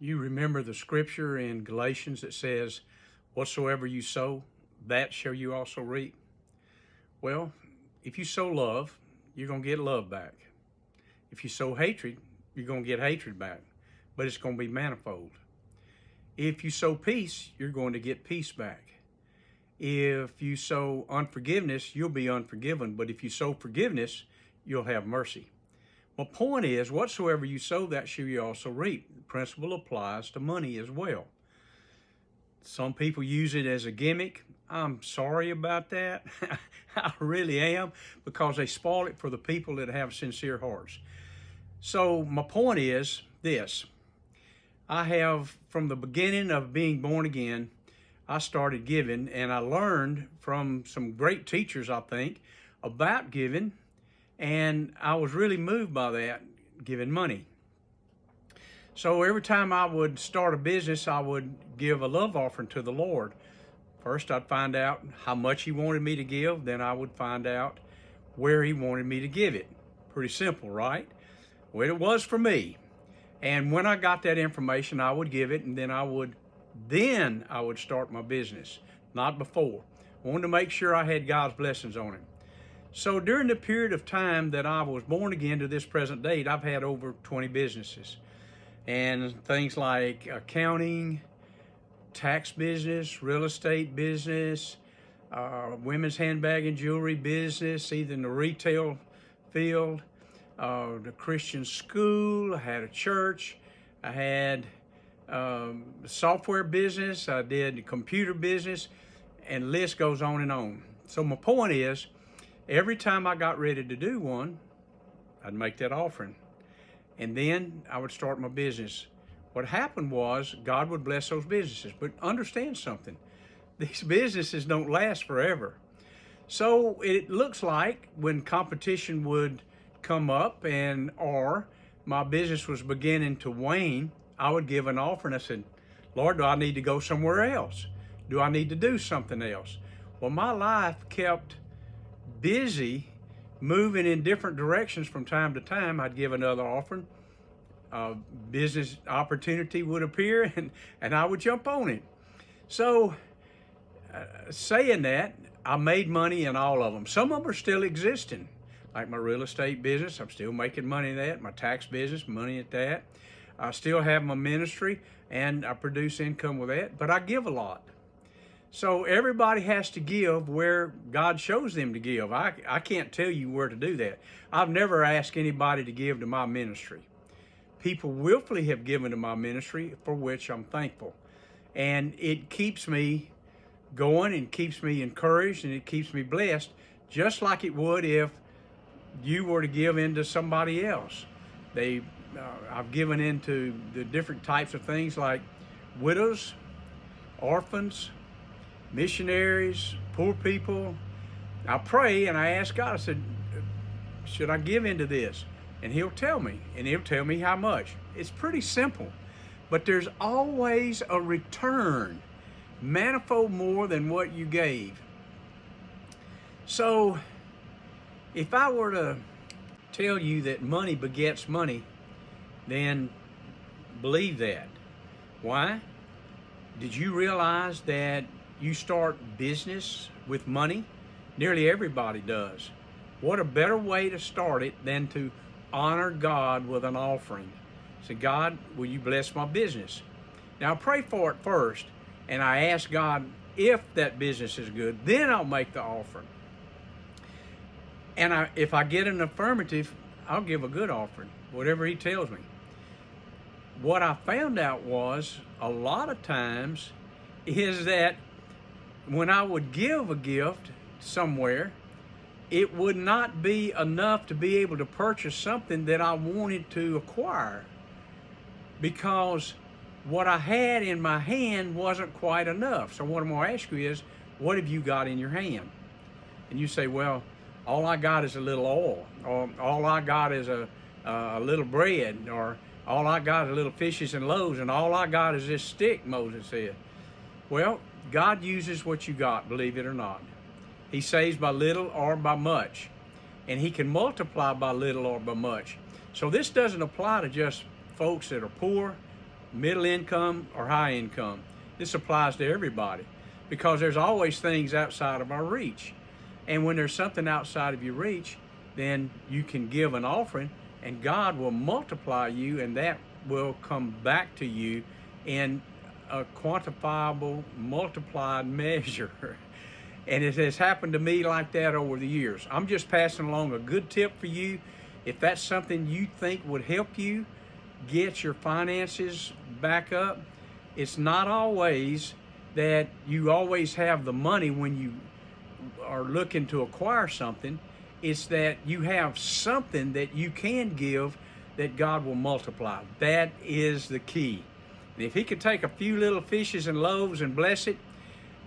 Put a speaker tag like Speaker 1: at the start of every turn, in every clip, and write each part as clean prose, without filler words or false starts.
Speaker 1: You remember the scripture in Galatians that says, whatsoever you sow, that shall you also reap. Well, if you sow love, you're going to get love back. If you sow hatred, you're going to get hatred back, but it's going to be manifold. If you sow peace, you're going to get peace back. If you sow unforgiveness, you'll be unforgiven, but if you sow forgiveness, you'll have mercy. My point is, whatsoever you sow, that shall you also reap. The principle applies to money as well. Some people use it as a gimmick. I'm sorry about that. I really am, because they spoil it for the people that have sincere hearts. So my point is this. I have, from the beginning of being born again, I started giving, and I learned from some great teachers, I think, about giving. And I was really moved by that, giving money. So every time I would start a business, I would give a love offering to the Lord. First, I'd find out how much He wanted me to give. Then I would find out where He wanted me to give it. Pretty simple, right? Well, it was for me. And when I got that information, I would give it, and then I would start my business, not before. I wanted to make sure I had God's blessings on it. So during the period of time that I was born again to this present date, I've had over 20 businesses. And things like accounting, tax business, real estate business, women's handbag and jewelry business, either in the retail field, the Christian school, I had a church, I had software business, I did computer business, and the list goes on and on. So my point is, every time I got ready to do one, I'd make that offering. And then I would start my business. What happened was God would bless those businesses. But understand something. These businesses don't last forever. So it looks like when competition would come up or my business was beginning to wane, I would give an offering. I said, Lord, do I need to go somewhere else? Do I need to do something else? Well, my life kept busy moving in different directions from time to time. I'd give another offering. A business opportunity would appear, and I would jump on it. So saying that, I made money in all of them. Some of them are still existing, like my real estate business. I'm still making money in that. My tax business, money at that. I still have my ministry, and I produce income with that, but I give a lot. So everybody has to give where God shows them to give. I can't tell you where to do that. I've never asked anybody to give to my ministry. People willfully have given to my ministry, for which I'm thankful. And it keeps me going and keeps me encouraged and it keeps me blessed, just like it would if you were to give into somebody else. I've given into the different types of things like widows, orphans, missionaries, poor people. I pray and I ask God, I said, should I give into this? And He'll tell me, and He'll tell me how much. It's pretty simple, but there's always a return, manifold more than what you gave. So if I were to tell you that money begets money, then believe that. Why? Did you realize that you start business with money? Nearly everybody does. What a better way to start it than to honor God with an offering. Say, God, will you bless my business? Now I pray for it first, and I ask God if that business is good, then I'll make the offering. And if I get an affirmative, I'll give a good offering, whatever He tells me. What I found out was a lot of times is that when I would give a gift somewhere, it would not be enough to be able to purchase something that I wanted to acquire, because what I had in my hand wasn't quite enough. So what I'm going to ask you is, what have you got in your hand? And you say, well, all I got is a little oil, or all I got is a little bread, or all I got is little fishes and loaves, and all I got is this stick, Moses said. Well, God uses what you got, believe it or not. He saves by little or by much, and He can multiply by little or by much. So this doesn't apply to just folks that are poor. middle income or high income. This applies to everybody because there's always things outside of our reach. And when there's something outside of your reach, then you can give an offering and God will multiply you, and that will come back to you in a quantifiable, multiplied measure. And it has happened to me like that over the years. I'm just passing along a good tip for you. If that's something you think would help you get your finances back up, it's not always that you always have the money when you are looking to acquire something. It's that you have something that you can give that God will multiply. That is the key. And if he could take a few little fishes and loaves and bless it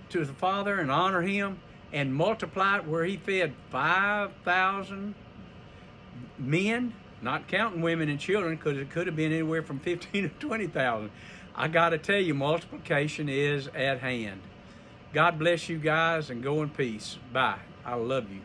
Speaker 1: to the Father and honor him and multiply it where he fed 5,000 men, not counting women and children, because it could have been anywhere from 15 to 20,000. I got to tell you, multiplication is at hand. God bless you guys and go in peace. Bye. I love you.